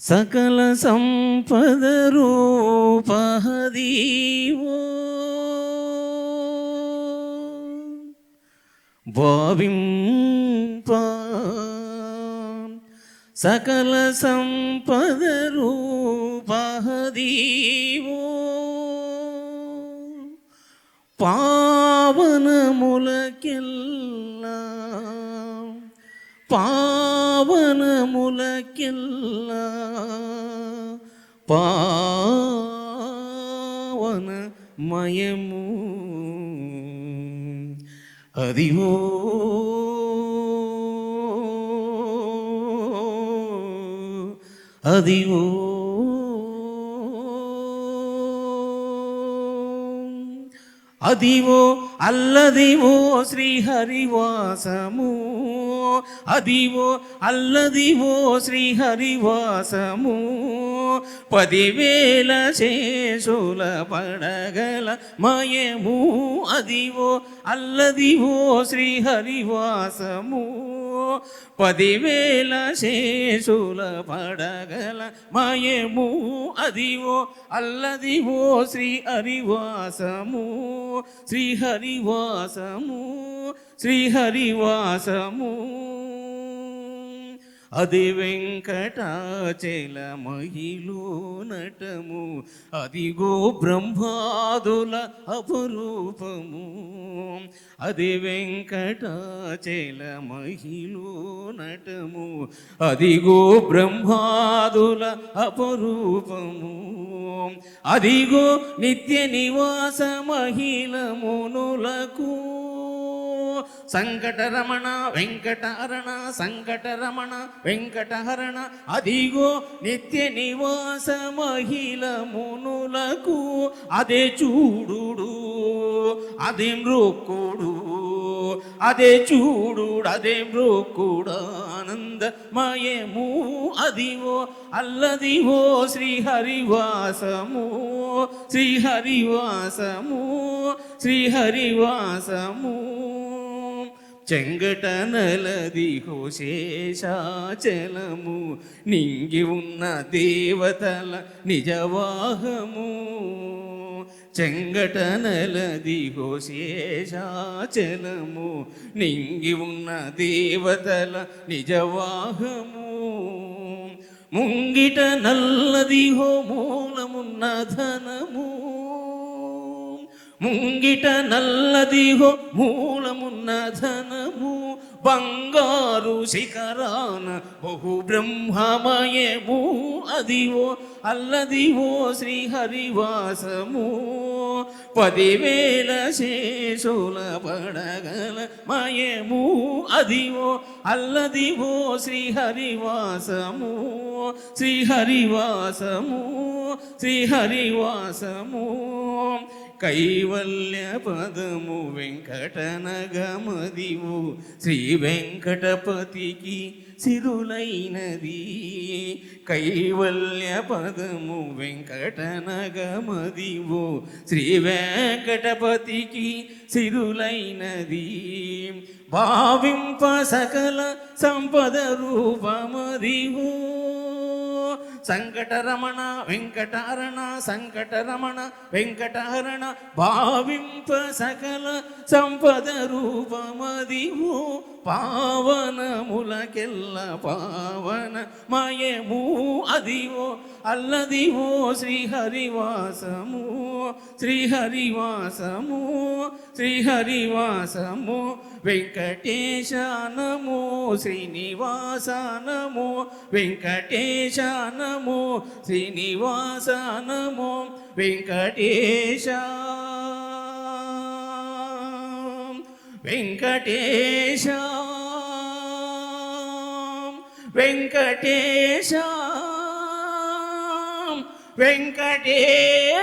సకల సంపద రూపహదీవో భావింప సకల సంపద రూపహదీవో పావనములకెల్లా పావనములకెల్లా పావనమయము అదివో అదివో అదివో అల్లదివో శ్రీహరివాసము అదివో అల్లదివో శ్రీహరివాసము 10,000 శేషుల పడగల మయము అదివో అల్లదివో శ్రీహరివాసము 10,000 శేషుల పడగల మయము అదివో అల్లదివో శ్రీహరివాసము శ్రీహరివాసము శ్రీహరివాసము అది వెంకటాచల మహిళ నటము అదిగో బ్రహ్మాదుల అపరూపము అది వెంకటాచల మహిళ నటము అదిగో బ్రహ్మాదుల అపరూపము అదిగో నిత్య నివాస మహిళ మునులకు సంకటరమణ వెంకటహరణ సంకటరమణ వెంకటహరణ అదిగో నిత్య నివాస మహిళ మునులకు అదే చూడు అదే మ్రోక్కుడు అదే చూడు అదే మ్రోక్కుడు ఆనందమయము అదివో అల్లదివో శ్రీహరివాసము శ్రీహరివాసము శ్రీహరివాసము చెంగట నలదిహో శేషాచలము నింగి ఉన్న దేవతల నిజవాహము చెంగట నలదిహో శేషాచలము నింగి ఉన్న దేవతల నిజవాహము ముంగిట నల్లదిహో మూలమున్న ధనము ముంగిట నల్లదిహో మూలమున్న ధనము బంగారు శిఖరాన బహు బ్రహ్మమయము అదివో అల్లదివో శ్రీహరివాసము 10,000 శేషుల పడగల మయము అదివో అల్లదివో శ్రీహరివాసము శ్రీహరివాసము శ్రీహరివాసము కైవల్య పదము వెంకటనగమదివు శ్రీ వెంకటపతికి సిరులైనది కైవల్య పదము వెంకటనగమదివు శ్రీ వెంకటపతికి సిరులైనది భావింప సకల సంపద రూపమదివు సంకటరమణ వెంకటహరణ సంకటరమణ వెంకటహరణ భావింప సకల సంపద రూపమదివో పావనములకెల్ల పావన మయము అదివో అల్లదివో శ్రీహరివాసము శ్రీహరివాసము శ్రీహరివాసము వెంకటేశ నమో శ్రీనివాస నమో వెంకటేశ నమో శ్రీనివాస నమో వెంకటేశ వెంకటేశ వెంకటేశ వెంకటేశ